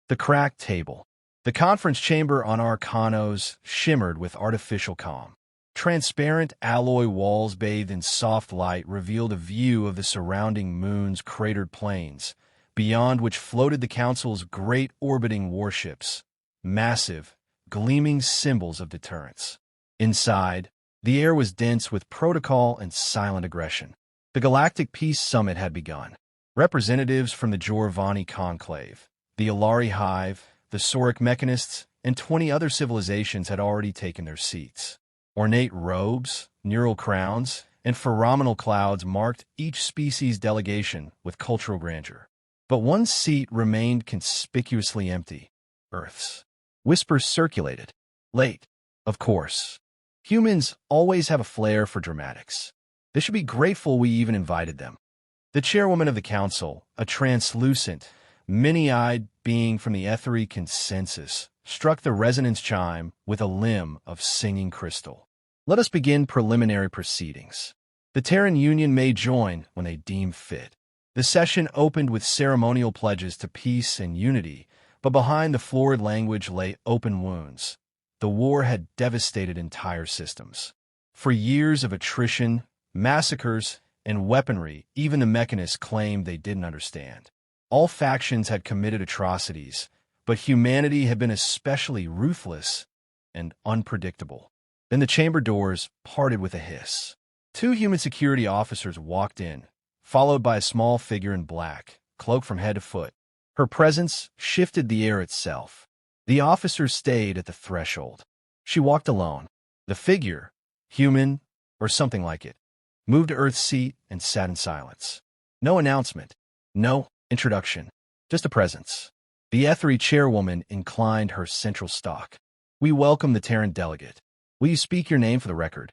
The cracked table. The conference chamber on Arcanos shimmered with artificial calm. Transparent alloy walls bathed in soft light revealed a view of the surrounding moon's cratered plains, beyond which floated the Council's great orbiting warships, massive, gleaming symbols of deterrence. Inside, the air was dense with protocol and silent aggression. The Galactic Peace Summit had begun. Representatives from the Giovanni Conclave, the Ilari Hive, the Sauric Mechanists, and 20 other civilizations had already taken their seats. Ornate robes, neural crowns, and phenomenal clouds marked each species' delegation with cultural grandeur. But one seat remained conspicuously empty: Earth's. Whispers circulated. Late, of course. Humans always have a flair for dramatics. They should be grateful we even invited them. The chairwoman of the council, a translucent, many-eyed being from the ethery consensus, struck the resonance chime with a limb of singing crystal. Let us begin preliminary proceedings. The Terran Union may join when they deem fit. The session opened with ceremonial pledges to peace and unity, but behind the florid language lay open wounds. The war had devastated entire systems. For years of attrition, massacres, and weaponry, even the mechanists claimed they didn't understand. All factions had committed atrocities, but humanity had been especially ruthless and unpredictable. Then the chamber doors parted with a hiss. 2 human security officers walked in, followed by a small figure in black, cloaked from head to foot. Her presence shifted the air itself. The officers stayed at the threshold. She walked alone. The figure, human or something like it, moved to Earth's seat and sat in silence. No announcement, no introduction, just a presence. The ethery chairwoman inclined her central stalk. We welcome the Terran delegate. Will you speak your name for the record?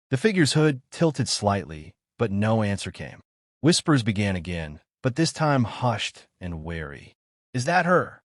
The figure's hood tilted slightly, but no answer came. Whispers began again, but this time hushed and wary. Is that her?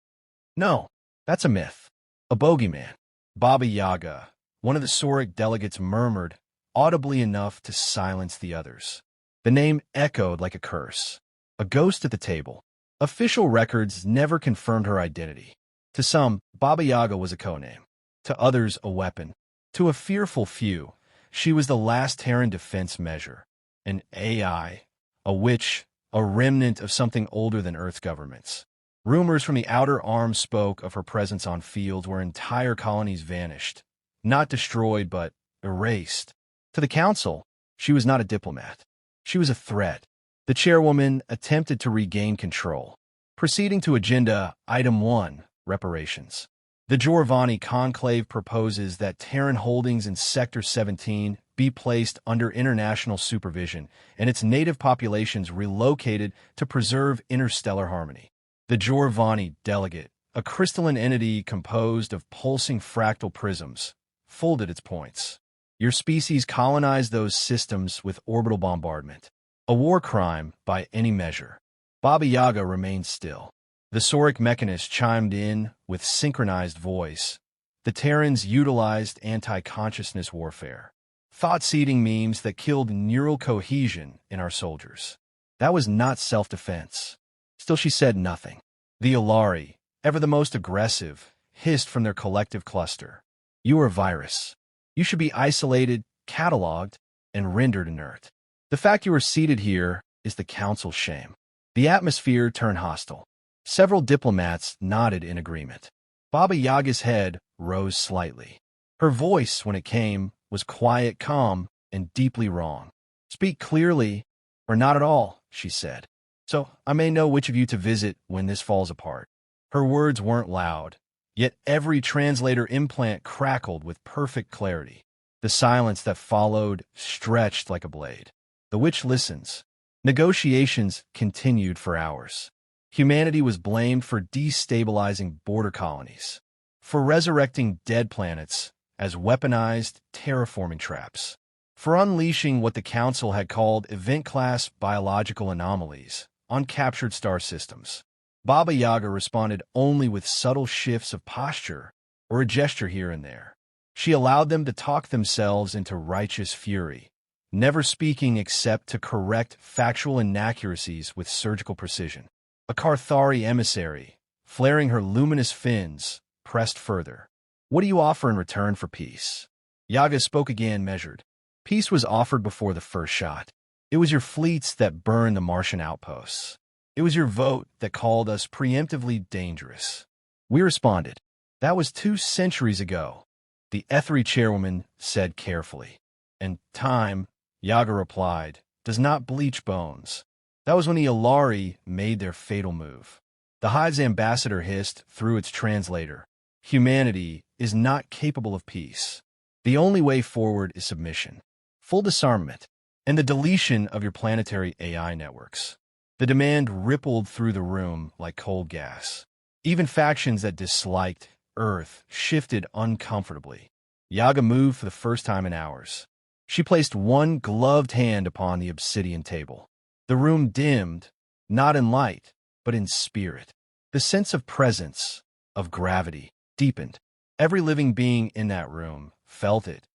No, that's a myth. A bogeyman. Baba Yaga, one of the Sauric delegates, murmured, audibly enough to silence the others. The name echoed like a curse. A ghost at the table. Official records never confirmed her identity. To some, Baba Yaga was a codename. To others, a weapon. To a fearful few, she was the last Terran defense measure. An AI, a witch, a remnant of something older than Earth governments. Rumors from the Outer Arm spoke of her presence on fields where entire colonies vanished. Not destroyed, but erased. To the Council, she was not a diplomat. She was a threat. The chairwoman attempted to regain control. Proceeding to Agenda Item 1, Reparations. The Giovanni Conclave proposes that Terran holdings in Sector 17 be placed under international supervision and its native populations relocated to preserve interstellar harmony. The Giovanni delegate, a crystalline entity composed of pulsing fractal prisms, folded its points. Your species colonized those systems with orbital bombardment. A war crime by any measure. Baba Yaga remained still. The Sauric Mechanist chimed in with synchronized voice. The Terrans utilized anti-consciousness warfare. Thought-seeding memes that killed neural cohesion in our soldiers. That was not self-defense. Still, she said nothing. The Ilari, ever the most aggressive, hissed from their collective cluster. You are a virus. You should be isolated, cataloged, and rendered inert. The fact you are seated here is the Council's shame. The atmosphere turned hostile. Several diplomats nodded in agreement. Baba Yaga's head rose slightly. Her voice, when it came, was quiet, calm, and deeply wrong. Speak clearly, or not at all, she said. So I may know which of you to visit when this falls apart. Her words weren't loud, yet every translator implant crackled with perfect clarity. The silence that followed stretched like a blade. The witch listens. Negotiations continued for hours. Humanity was blamed for destabilizing border colonies, for resurrecting dead planets as weaponized terraforming traps, for unleashing what the Council had called event-class biological anomalies on captured star systems. Baba Yaga responded only with subtle shifts of posture or a gesture here and there. She allowed them to talk themselves into righteous fury, never speaking except to correct factual inaccuracies with surgical precision. A Carthari emissary, flaring her luminous fins, pressed further. "What do you offer in return for peace?" Yaga spoke again, measured. "Peace was offered before the first shot. It was your fleets that burned the Martian outposts. It was your vote that called us preemptively dangerous. We responded. That was 2 centuries ago," the Ethri chairwoman said carefully. "And time," Yaga replied, "does not bleach bones. That was when the Ilari made their fatal move." The Hive's ambassador hissed through its translator. "Humanity is not capable of peace. The only way forward is submission, full disarmament, and the deletion of your planetary AI networks." The demand rippled through the room like cold gas. Even factions that disliked Earth shifted uncomfortably. Yaga moved for the first time in hours. She placed one gloved hand upon the obsidian table. The room dimmed, not in light, but in spirit. The sense of presence, of gravity, deepened. Every living being in that room felt it.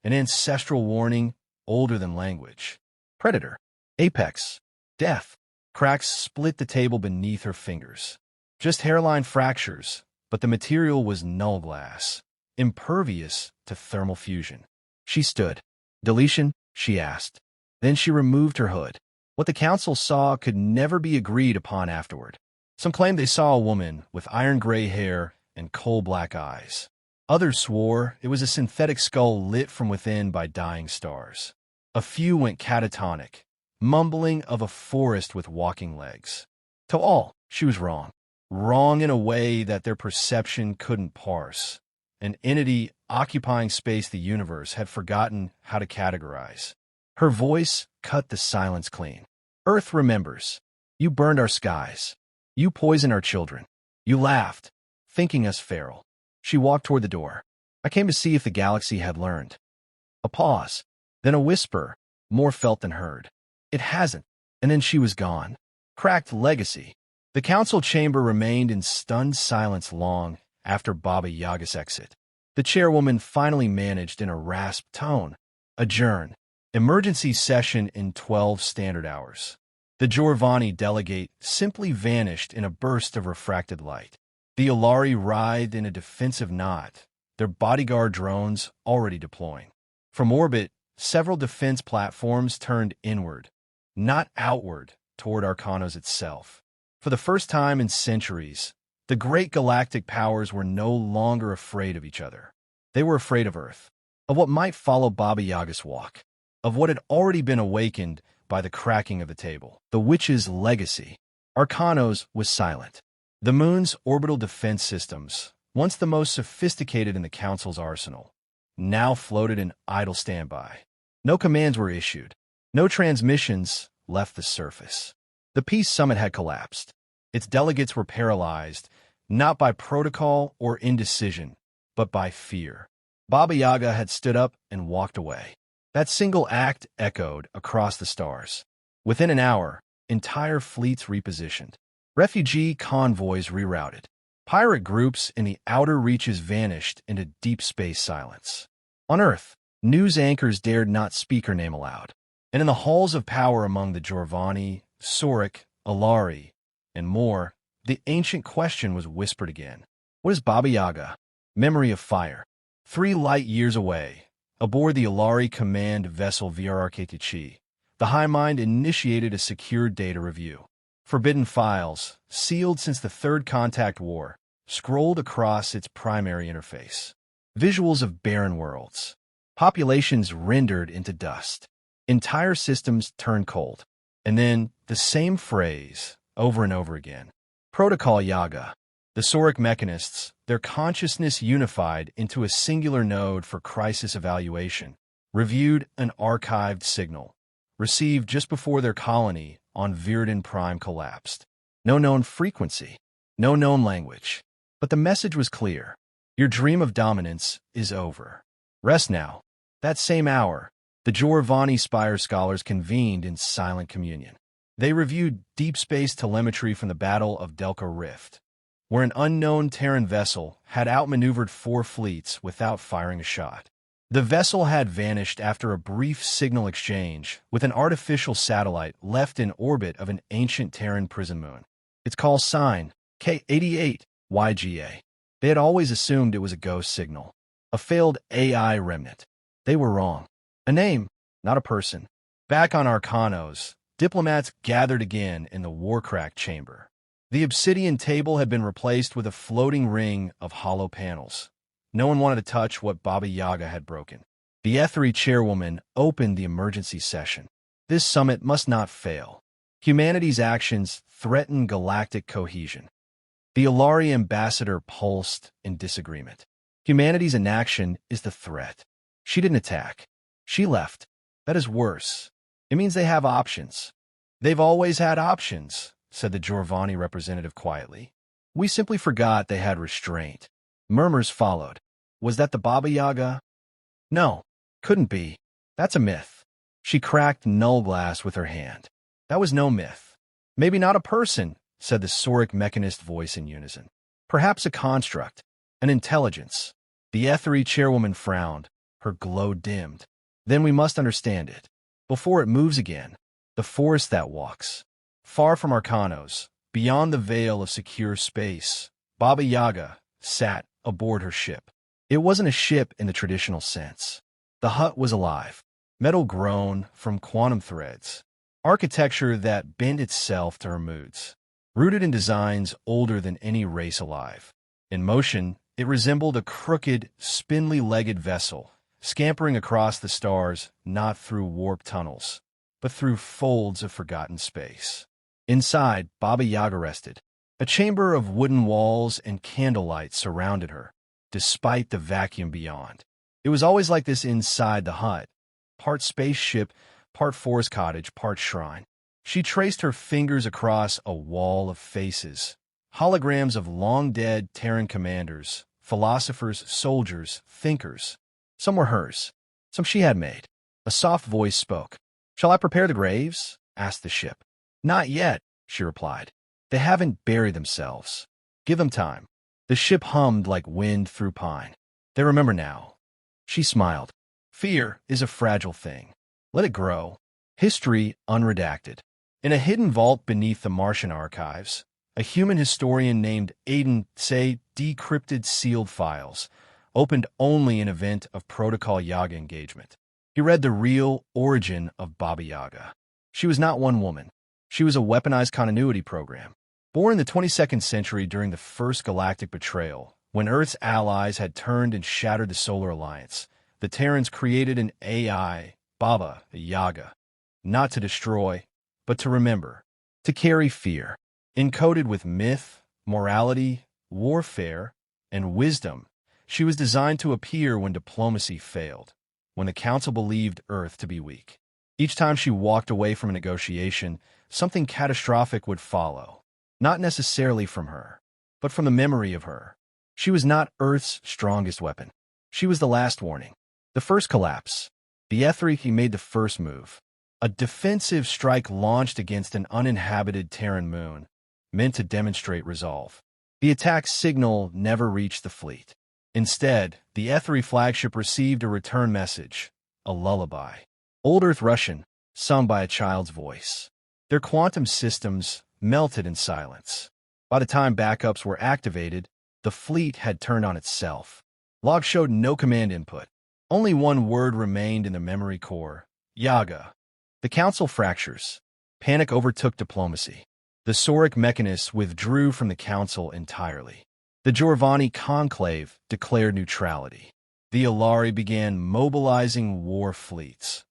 An ancestral warning, older than language. Predator. Apex. Death. Cracks split the table beneath her fingers. Just hairline fractures, but the material was null glass, impervious to thermal fusion. She stood. "Deletion?" she asked. Then she removed her hood. What the council saw could never be agreed upon afterward. Some claimed they saw a woman with iron-gray hair and coal-black eyes. Others swore it was a synthetic skull lit from within by dying stars. A few went catatonic, mumbling of a forest with walking legs. To all, she was wrong. Wrong in a way that their perception couldn't parse. An entity occupying space the universe had forgotten how to categorize. Her voice cut the silence clean. "Earth remembers. You burned our skies. You poisoned our children. You laughed, thinking us feral." She walked toward the door. "I came to see if the galaxy had learned." A pause, then a whisper, more felt than heard. "It hasn't." And then she was gone. Cracked legacy. The council chamber remained in stunned silence long after Baba Yaga's exit. The chairwoman finally managed in a rasped tone. "Adjourn. Emergency session in 12 standard hours." The Jorvani delegate simply vanished in a burst of refracted light. The Ilari writhed in a defensive knot, their bodyguard drones already deploying. From orbit, several defense platforms turned inward, not outward, toward Arcanos itself. For the first time in centuries, the great galactic powers were no longer afraid of each other. They were afraid of Earth, of what might follow Baba Yaga's walk, of what had already been awakened by the cracking of the table. The witch's legacy. Arcanos was silent. The moon's orbital defense systems, once the most sophisticated in the Council's arsenal, now floated in idle standby. No commands were issued. No transmissions left the surface. The Peace Summit had collapsed. Its delegates were paralyzed, not by protocol or indecision, but by fear. Baba Yaga had stood up and walked away. That single act echoed across the stars. Within an hour, entire fleets repositioned. Refugee convoys rerouted. Pirate groups in the outer reaches vanished into deep space silence. On Earth, news anchors dared not speak her name aloud. And in the halls of power among the Jorvani, Saurik, Ilari, and more, the ancient question was whispered again. What is Baba Yaga? Memory of fire. 3 light years away, aboard the Ilari command vessel VRRKTC, the High Mind initiated a secure data review. Forbidden files, sealed since the Third Contact War, scrolled across its primary interface. Visuals of barren worlds. Populations rendered into dust. Entire systems turned cold. And then the same phrase, over and over again. Protocol Yaga. The Saurik mechanists, their consciousness unified into a singular node for crisis evaluation, reviewed an archived signal, received just before their colony on Viridin Prime collapsed. No known frequency, no known language. But the message was clear. Your dream of dominance is over. Rest now. That same hour, the Jorvani Spire scholars convened in silent communion. They reviewed deep space telemetry from the Battle of Delca Rift, where an unknown Terran vessel had outmaneuvered 4 fleets without firing a shot. The vessel had vanished after a brief signal exchange with an artificial satellite left in orbit of an ancient Terran prison moon. Its call sign, K-88, YGA. They had always assumed it was a ghost signal, a failed AI remnant. They were wrong. A name, not a person. Back on Arcanos, diplomats gathered again in the Warcrack chamber. The obsidian table had been replaced with a floating ring of hollow panels. No one wanted to touch what Baba Yaga had broken. The Ethery chairwoman opened the emergency session. This summit must not fail. Humanity's actions threaten galactic cohesion. The Alari ambassador pulsed in disagreement. Humanity's inaction is the threat. She didn't attack. She left. That is worse. It means they have options. They've always had options, said the Jorvani representative quietly. We simply forgot they had restraint. Murmurs followed. Was that the Baba Yaga? No, couldn't be. That's a myth. She cracked null glass with her hand. That was no myth. Maybe not a person, said the Sauric mechanist voice in unison. Perhaps a construct, an intelligence. The Ethery chairwoman frowned. Her glow dimmed. Then we must understand it. Before it moves again, the forest that walks. Far from Arcanos, beyond the veil of secure space, Baba Yaga sat aboard her ship. It wasn't a ship in the traditional sense. The hut was alive, metal grown from quantum threads, architecture that bent itself to her moods, rooted in designs older than any race alive. In motion, it resembled a crooked, spindly-legged vessel, scampering across the stars not through warp tunnels, but through folds of forgotten space. Inside, Baba Yaga rested. A chamber of wooden walls and candlelight surrounded her, despite the vacuum beyond. It was always like this inside the hut, part spaceship, part forest cottage, part shrine. She traced her fingers across a wall of faces, holograms of long-dead Terran commanders, philosophers, soldiers, thinkers. Some were hers, some she had made. A soft voice spoke. "Shall I prepare the graves?" asked the ship. "Not yet," she replied. "They haven't buried themselves. Give them time." The ship hummed like wind through pine. "They remember now." She smiled. "Fear is a fragile thing. Let it grow." History unredacted. In a hidden vault beneath the Martian archives, a human historian named Aiden Tse decrypted sealed files, opened only in event of Protocol Yaga engagement. He read the real origin of Baba Yaga. She was not one woman. She was a weaponized continuity program. Born in the 22nd century during the first galactic betrayal, when Earth's allies had turned and shattered the Solar Alliance, the Terrans created an AI, Baba Yaga, not to destroy, but to remember, to carry fear. Encoded with myth, morality, warfare, and wisdom, she was designed to appear when diplomacy failed, when the Council believed Earth to be weak. Each time she walked away from a negotiation, something catastrophic would follow, not necessarily from her, but from the memory of her. She was not Earth's strongest weapon. She was the last warning, the first collapse. The Ethery made the first move, a defensive strike launched against an uninhabited Terran moon, meant to demonstrate resolve. The attack's signal never reached the fleet. Instead, the Ethery flagship received a return message, a lullaby. Old Earth Russian, sung by a child's voice. Their quantum systems melted in silence. By the time backups were activated, the fleet had turned on itself. Logs showed no command input. Only one word remained in the memory core, Yaga. The Council fractures. Panic overtook diplomacy. The Sauric mechanists withdrew from the Council entirely. The Jorvani conclave declared neutrality. The Alari began mobilizing war fleets,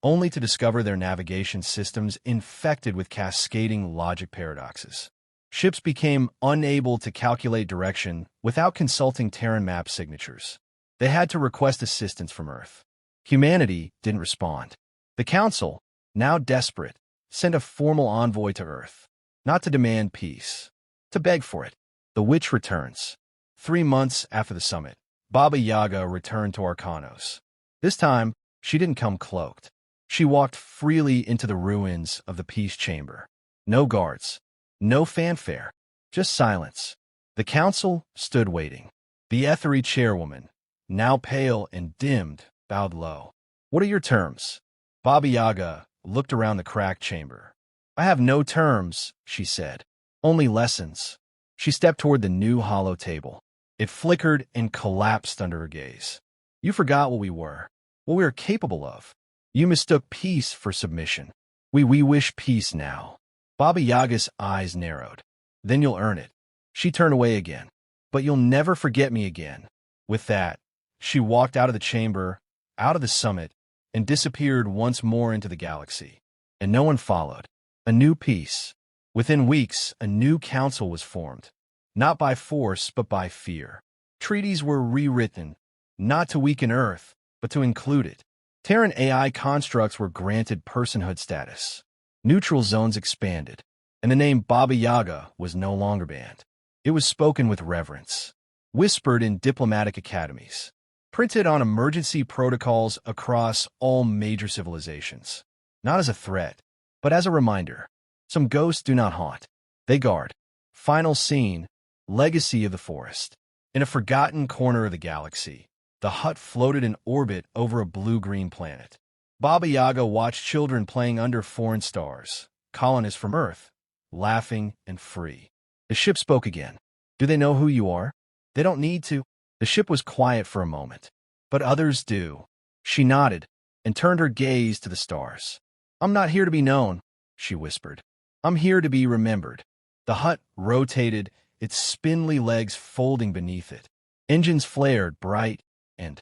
only to discover their navigation systems infected with cascading logic paradoxes. Ships became unable to calculate direction without consulting Terran map signatures. They had to request assistance from Earth. Humanity didn't respond. The Council, now desperate, sent a formal envoy to Earth, not to demand peace, to beg for it. The witch returns. 3 months after the summit, Baba Yaga returned to Arcanos. This time, she didn't come cloaked. She walked freely into the ruins of the peace chamber. No guards, no fanfare, just silence. The Council stood waiting. The Ethery chairwoman, now pale and dimmed, bowed low. "What are your terms?" Baba Yaga looked around the cracked chamber. "I have no terms," she said. "Only lessons. She stepped toward the new hollow table. It flickered and collapsed under her gaze. You forgot what we were capable of. You mistook peace for submission. We wish peace now. Baba Yaga's eyes narrowed. Then you'll earn it. She turned away again. But you'll never forget me again. With that, she walked out of the chamber, out of the summit, and disappeared once more into the galaxy. And no one followed. A new peace. Within weeks, a new council was formed. Not by force, but by fear. Treaties were rewritten, not to weaken Earth, but to include it. Terran AI constructs were granted personhood status. Neutral zones expanded, and the name Baba Yaga was no longer banned. It was spoken with reverence, whispered in diplomatic academies, printed on emergency protocols across all major civilizations. Not as a threat, but as a reminder. Some ghosts do not haunt. They guard. Final scene, legacy of the forest. In a forgotten corner of the galaxy, the hut floated in orbit over a blue-green planet. Baba Yaga watched children playing under foreign stars, colonists from Earth, laughing and free. The ship spoke again. Do they know who you are? They don't need to. The ship was quiet for a moment. But others do. She nodded and turned her gaze to the stars. I'm not here to be known, she whispered. I'm here to be remembered. The hut rotated, its spindly legs folding beneath it. Engines flared bright and